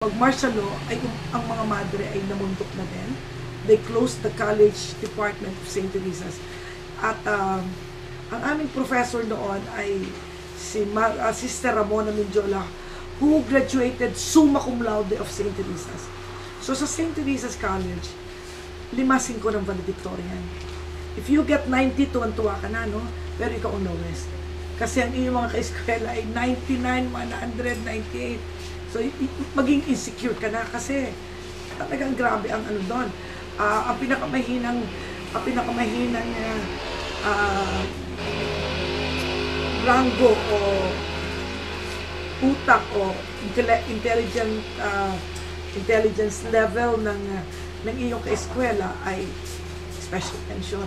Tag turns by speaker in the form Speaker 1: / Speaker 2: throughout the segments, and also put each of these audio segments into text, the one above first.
Speaker 1: Pag martial law, ay ang mga madre ay namundok na din. They closed the college department of St. Teresa's. At ang aming professor noon ay si Sister Ramona Mindiola, who graduated summa cum laude of St. Teresa's. So sa St. Teresa's College, 5-5 ng valedictorian. If you get 90, tuwan-tuwa ka na, no? Pero ikaw ang lowest. Kasi ang iyong mga ka-eskwela ay 99, 198. So, maging insecure ka na kasi talagang grabe ang ano doon. Ang pinakamahinang rango o utak o intelligence level ng iyong ka-eskwela ay special attention.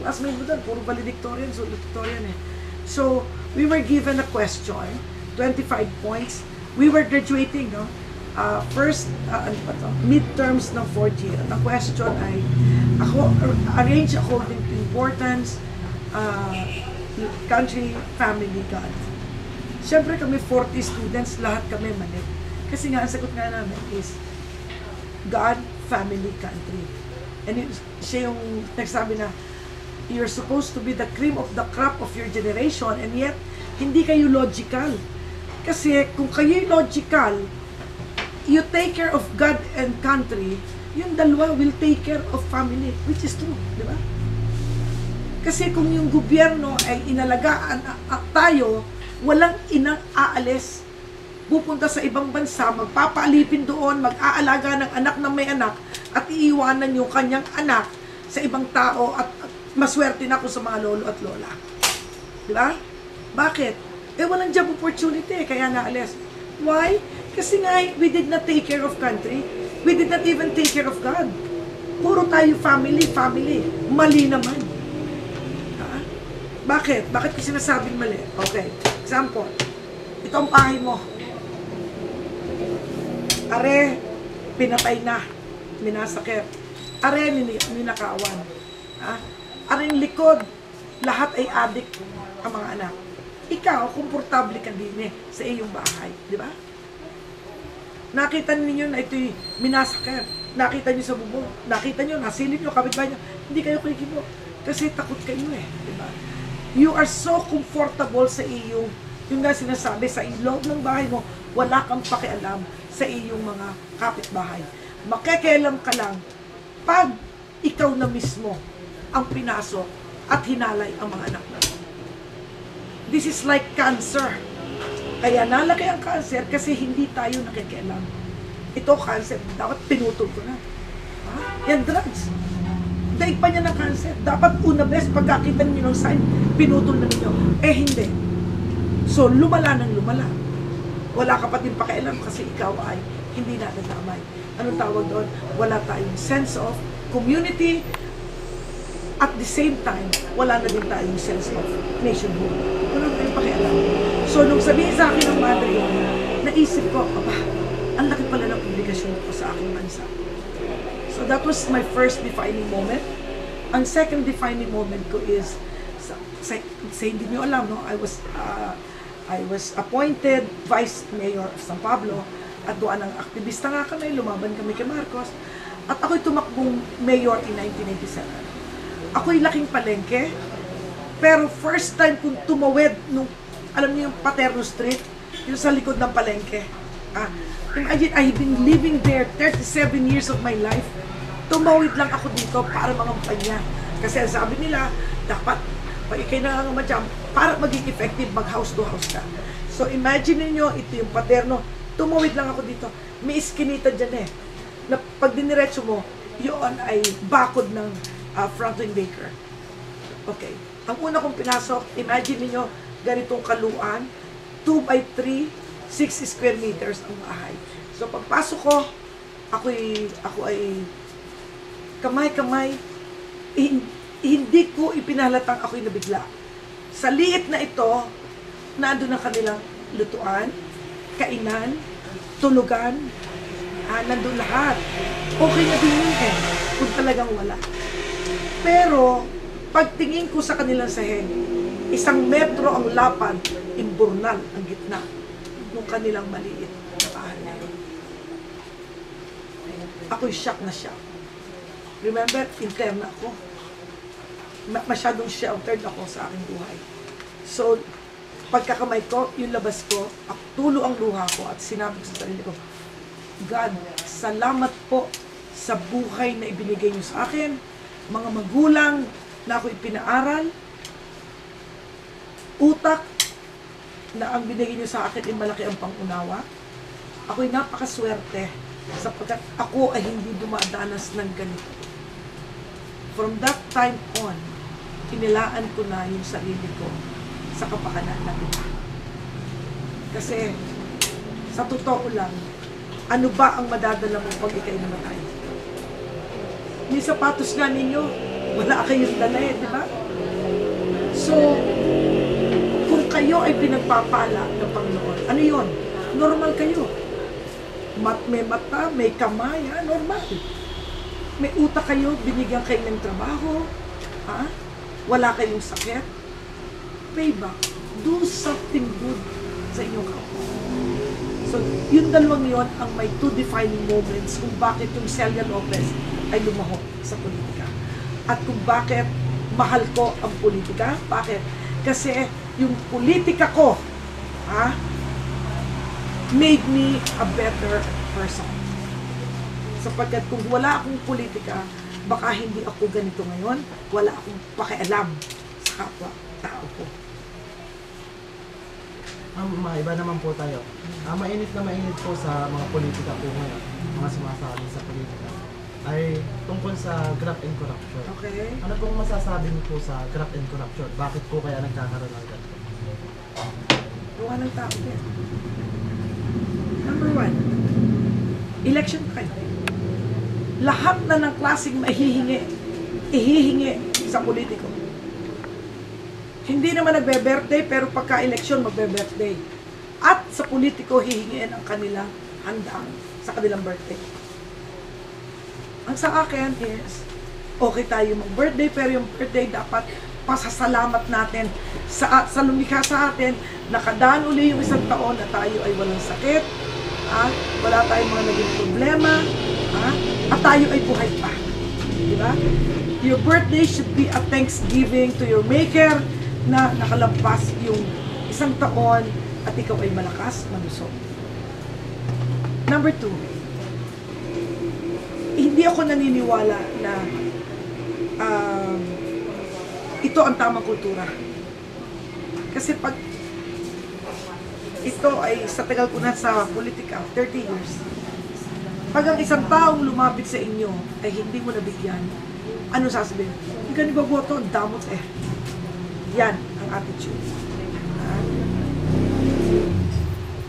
Speaker 1: Classmate mo doon, puro valedictorian, so valedictorian eh. So, we were given a question, 25 points. We were graduating, no? Midterms ng 4th year. Ang question ay, arrange according to importance, country, family, God. Siyempre kami 40 students, lahat kami mali. Kasi nga, ang sagot nga namin is, God, family, country. And siya yung nagsabi na, you're supposed to be the cream of the crop of your generation, and yet, hindi kayo logical. Kasi kung kayo logical, you take care of God and country, yung dalawa will take care of family, which is true, di ba? Kasi kung yung gobyerno ay inalagaan tayo, walang inang aalis, pupunta sa ibang bansa, magpapaalipin doon, mag-aalaga ng anak na may anak, at iiwanan yung kanyang anak sa ibang tao, at maswerte na ako sa mga lolo at lola. Di ba? Bakit? Walang job opportunity, kaya naalis. Why? Kasi nga, we did not take care of country. We did not even take care of God. Puro tayo family. Mali naman. Bakit? Bakit ko sinasabing mali? Okay. Example. Ito ang pahay mo. Are, pinatay na. Minasakit. Are, ninakawan. Aring likod. Lahat ay addict ang mga anak. Ikaw, komportable ka din sa iyong bahay. Di ba? Nakita ninyo na ito'y minasakit. Nakita nyo sa bubong. Nakita nyo, nasilip nyo, kapitbahay nyo. Hindi kayo kikibo. Kasi takot kayo eh. Di ba? You are so comfortable sa iyong, yung nga sinasabi, sa loob ng bahay mo, wala kang pakialam sa iyong mga kapitbahay. Makikialam ka lang pag ikaw na mismo ang pinasok at hinalay ang mga anak mo. This is like cancer. Kaya nalaki ang cancer kasi hindi tayo nakikialam. Ito cancer, dapat pinutol ko na. Yan drugs. Daig pa niya ng cancer. Dapat una best, pagkakita niyo ng sign, pinutol na ninyo. Hindi. So, lumala ng lumala. Wala ka pa din pakialam kasi ikaw ay hindi nadadamay. Anong tawag doon? Wala tayong sense of community. At the same time, wala na din tayong sense of nationhood. Wala tayong pakialam. So, nung sabihin sa akin ng madre yun, naisip ko, ang laki pala ng obligasyon ko sa aking bansa. So, that was my first defining moment. Ang second defining moment ko is, sa hindi nyo alam, no? I was appointed Vice Mayor of San Pablo, at doon ang aktivista nga kami, lumaban kami kay Marcos, at ako'y tumakbong mayor in 1997. Ako'y laking palengke, pero first time kong tumawid nung, alam niyo yung Paterno Street, yung sa likod ng palengke. Imagine, I've been living there 37 years of my life. Tumawid lang ako dito para mangampanya. Kasi sabi nila, dapat, pag ikay nangangamadyan, para maging effective, mag-house to house ka. So imagine niyo ito yung Paterno, tumawid lang ako dito. May iskinita dyan na pag diniretso mo, yun ay bakod ng Franklin Baker. Okay. Ang una kong pinasok, imagine niyo ganitong kaluan, 2x3, 6 square meters ang bahay. So pagpasok ko, ako ay kamay-kamay, hindi ko ipinahalatang ako'y nabigla. Sa liit na ito, nandun ang kanilang lutuan, kainan, tulugan, nandun lahat. Okay na din yun kung talagang wala. Pero, pagtingin ko sa kanilang sahig, 1 metro ang lapad, imburnal ang gitna ng kanilang maliit na bahay. ako'y shock na shock. Remember, interna ako. Masyadong sheltered ako sa aking buhay. So, pagkakamay ko, yung labas ko, tulo ang luha ko at sinabi ko sa sarili ko, God, salamat po sa buhay na ibinigay niyo sa akin, mga magulang na ako ipinaaral, utak na ang binigay niyo sa akin ay malaki ang pangunawa. Ako'y napakaswerte sapagkat ako ay hindi dumadanas ng ganito. From that time on, inilaan ko na yung sarili ko sa kapakanan ng iba. Kasi, sa totoo lang, ano ba ang madadala mo pag ikay namatay? Yung sapatos nga ninyo, wala kayong dala eh, di ba? So, kung kayo ay pinagpapala ng Panginoon, ano yon? Normal kayo. May mata, may kamay, normal. May utak kayo, binigyan kayo ng trabaho, wala kayong sakit. Payback. Do something good sa inyong kapwa. So, yung dalawang yon ang may two defining moments kung bakit yung Celia Lopez ay lumahok sa politika. At kung bakit mahal ko ang politika. Bakit? Kasi yung politika ko, made me a better person. Sapagkat kung wala akong politika, baka hindi ako ganito ngayon, wala akong pakialam sa kapwa-tao ko.
Speaker 2: Iba naman po tayo. Mainit na mainit po sa mga politika po ngayon, mga sumasabi sa politika, ay tungkol sa graft and corruption.
Speaker 1: Okay.
Speaker 2: Ano pong masasabi niyo po sa graft and corruption? Bakit po kaya nagkakaroon ng ganito?
Speaker 1: Gawa ng tao din. Number one, election time. Lahat na ng klaseng ihihingi sa politiko. Hindi naman nagbe-birthday, pero pagka-eleksyon, magbe-birthday. At sa politiko, hihingin ang kanilang handaan sa kanilang birthday. Ang sa akin is, okay tayo mag-birthday, pero yung birthday dapat pasasalamat natin sa lumikha sa atin, nakadaan uli yung isang taon na tayo ay walang sakit, wala tayong mga naging problema, at tayo ay buhay pa. Diba? Your birthday should be a thanksgiving to your Maker na nakalampas yung isang taon at ikaw ay malakas, malusog. Number two, hindi ako naniniwala na ito ang tamang kultura. Kasi pag ito ay sa tagal ko na sa politika, 30 years, pag ang isang taong lumapit sa inyo ay hindi mo nabigyan, ano sasabihin? Hindi ka niba boto, damot eh. Yan ang attitude.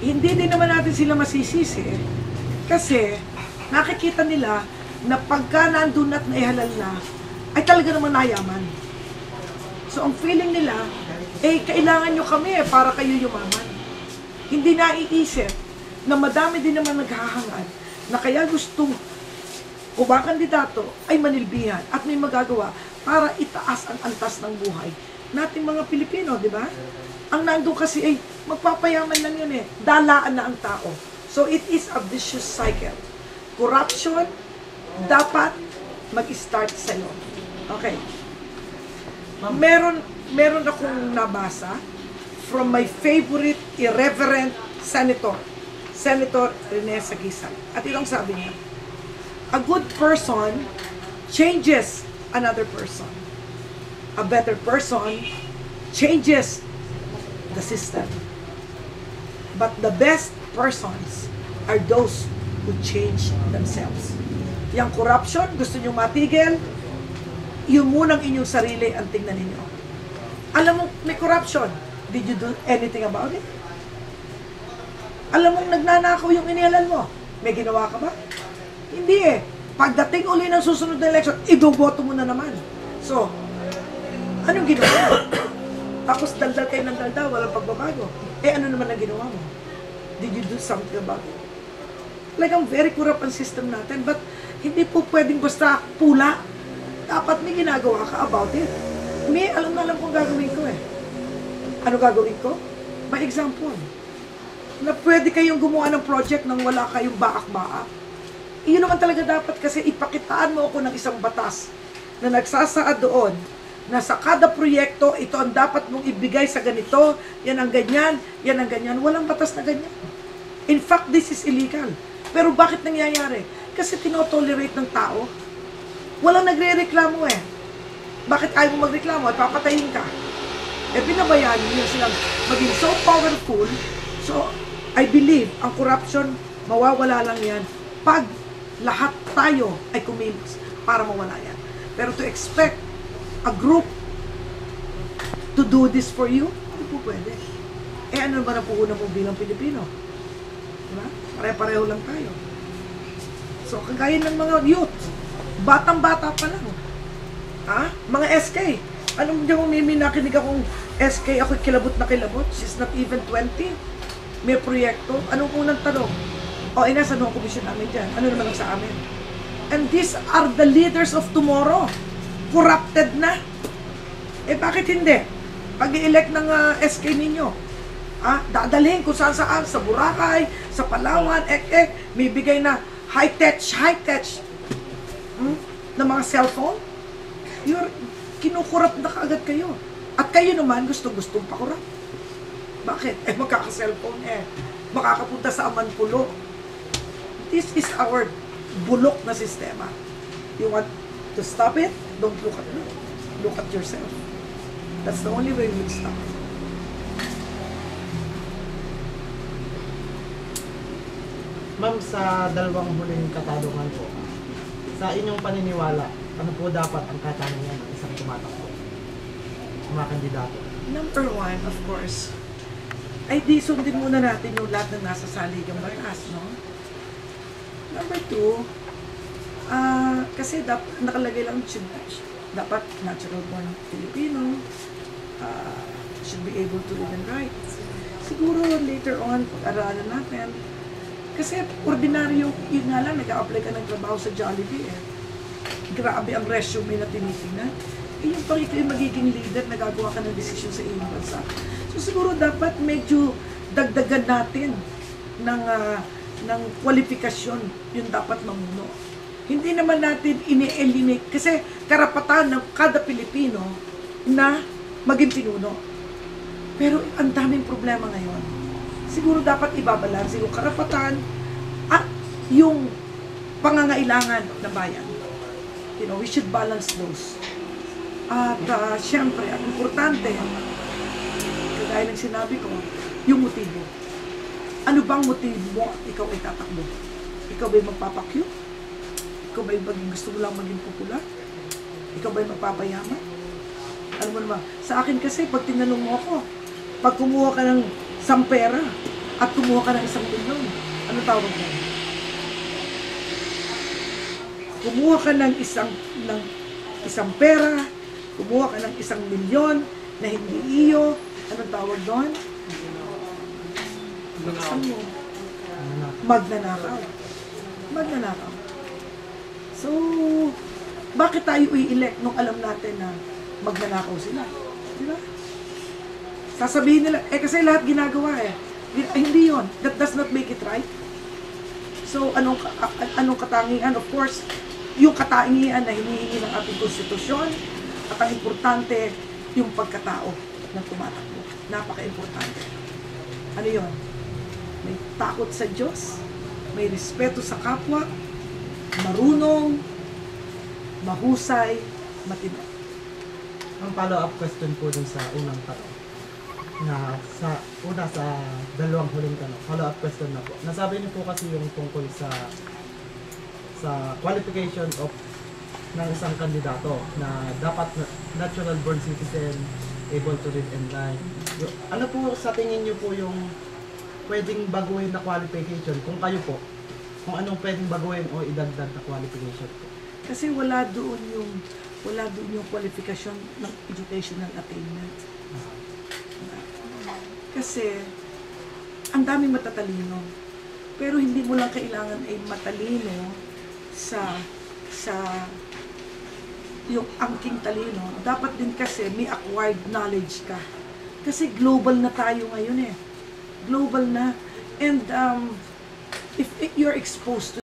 Speaker 1: Hindi din naman natin sila masisisi kasi nakikita nila na pagka nandun at naihalal na, ay talaga naman nayaman. So ang feeling nila, kailangan nyo kami para kayo yumaman. Hindi naiisip na madami din naman naghahangad na kaya gustong kandidato ay manilbihan at may magagawa para itaas ang antas ng buhay nating mga Pilipino, di ba? Ang nandun kasi ay magpapayaman lang yun eh. Dalaan na ang tao. So it is a vicious cycle. Corruption dapat mag-start sa'yo. Okay. Meron akong nabasa from my favorite irreverent senator, Senator Rene Saguisay. At itong sabi niya, a good person changes another person. A better person changes the system. But the best persons are those who change themselves. Yang corruption, gusto nyo matigil, yung munang inyong sarili ang tingnan ninyo. Alam mo, may corruption. Did you do anything about it? Alam mo, nagnanakaw yung inihalan mo. May ginawa ka ba? Hindi eh. Pagdating uli ng susunod na election, iboboto mo na naman. So, anong ginawa? Tapos daldal kayo ng daldal, walang pagbabago. Ano naman ang ginawa mo? Did you do something about it? Like, ang very corrupt ang system natin, but hindi po pwedeng basta pula. Dapat may ginagawa ka about it. May alam na alam kung gagawin ko eh. Ano gagawin ko? By example, na pwede kayong gumawa ng project nang wala kayong baak-baak. Iyon naman talaga dapat kasi ipakitaan mo ako ng isang batas na nagsasaad doon na sa kada proyekto, ito ang dapat mong ibigay sa ganito, yan ang ganyan, yan ang ganyan. Walang batas na ganyan. In fact, this is illegal. Pero bakit nangyayari? Kasi tinotolerate ng tao. Walang nagre-reklamo eh. Bakit ayaw mo magreklamo at papatayin ka? Eh, pinabayaan nyo silang maging so powerful. So, I believe, ang corruption, mawawala lang yan pag lahat tayo ay kumilos para mawala yan. Pero to expect a group to do this for you, hindi po pwede. Eh, ano ba napuhunan mo bilang Pilipino? Diba? Pare-pareho lang tayo. So, kagaya ng mga youth, batang-bata pa lang. Mga SK. Anong diyan mo may nakinig akong SK, ako kilabot na kilabot. She's not even 20. May proyekto. Anong unang tanong? Nasa no commission namin dyan. Ano naman ang sa amin? And these are the leaders of tomorrow. Corrupted na. Eh bakit hindi? Pag i-elect ng SK ninyo, dadalhin kung saan-saan, sa Boracay, sa Palawan, may bigay na high-tech, na mga cellphone. Kinukurap na kaagad kayo. At kayo naman, gustong-gustong pakurap. Bakit? Magkaka-cellphone makakapunta sa Amanpulo. This is our bulok na sistema. You want to stop it? Don't look at me. Look at yourself. That's the only way we'll stop it.
Speaker 2: Ma'am, sa dalawang huling katanungan po, sa inyong paniniwala, ano po dapat ang katanungan ng isang tumatakbo? Mga kandidato.
Speaker 1: Number one, of course, ay di sundin muna natin yung lahat ng nasa saligang batas, no? Number two, kasi nakalagay lang dapat natural born Filipino, should be able to live and write. Siguro later on, pag-aralan natin, kasi ordinaryo, yun nga lang, nag-a-apply ka ng trabaho sa Jollibee Grabe ang resume na tinitingnan. Yung pang ikaw yung magiging leader, nagagawa ka ng desisyon sa iyong bansa. So siguro dapat medyo dagdagan natin ng kwalifikasyon yung dapat mamuno. Hindi naman natin ini-eliminate kasi karapatan ng kada Pilipino na maging pinuno. Pero ang daming problema ngayon. Siguro dapat ibabalanse yung karapatan at yung pangangailangan ng bayan. We should balance those. At syempre, ang importante, kagaya ng sinabi ko, yung motibo. Ano bang motibo mo at ikaw ay tatakbo? Ikaw ba'y magpapakyo? Ikaw ba'y gusto mo lang maging popular? Ikaw ba'y magpapayaman? Ano mo naman? Sa akin kasi, pag tinanong mo ako, pag kumuha ka ng isang pera at kumuha ka ng 1 milyon, ano tawag mo? Kumuha ka ng isang pera, kumuha ka ng 1 milyon na hindi iyo, anong tawag doon? Ano? Magnanakaw. Magnanakaw. So, bakit tayo i-elect nung alam natin na magnanakaw sila? Di ba? Sasabihin nila, kasi lahat ginagawa hindi yon. That does not make it right. So, anong katangian? Of course, yung katangian na hinihingi ng ating konstitusyon at ang importante, yung pagkatao ng tumatakbo. Napaka-importante. Ano yon? May takot sa Diyos, may respeto sa kapwa, marunong, mahusay, matino.
Speaker 2: Ang follow-up question po dun sa unang tanong, na sa dalawang huling tanong, follow-up question na po. Nasabi niyo po kasi yung tungkol sa qualification of ng isang kandidato na dapat natural born citizen, able to read and write. Ano po sa tingin niyo po yung pwedeng baguhin na qualification kung kayo po, kung anong pwedeng baguhin o idagdag na qualification po?
Speaker 1: Kasi wala doon yung qualification ng educational attainment. Kasi ang daming matatalino. Pero hindi mo lang kailangan ay matalino sa yung angking talino. Dapat din kasi may acquired knowledge ka. Kasi global na tayo ngayon Global na. And if you're exposed to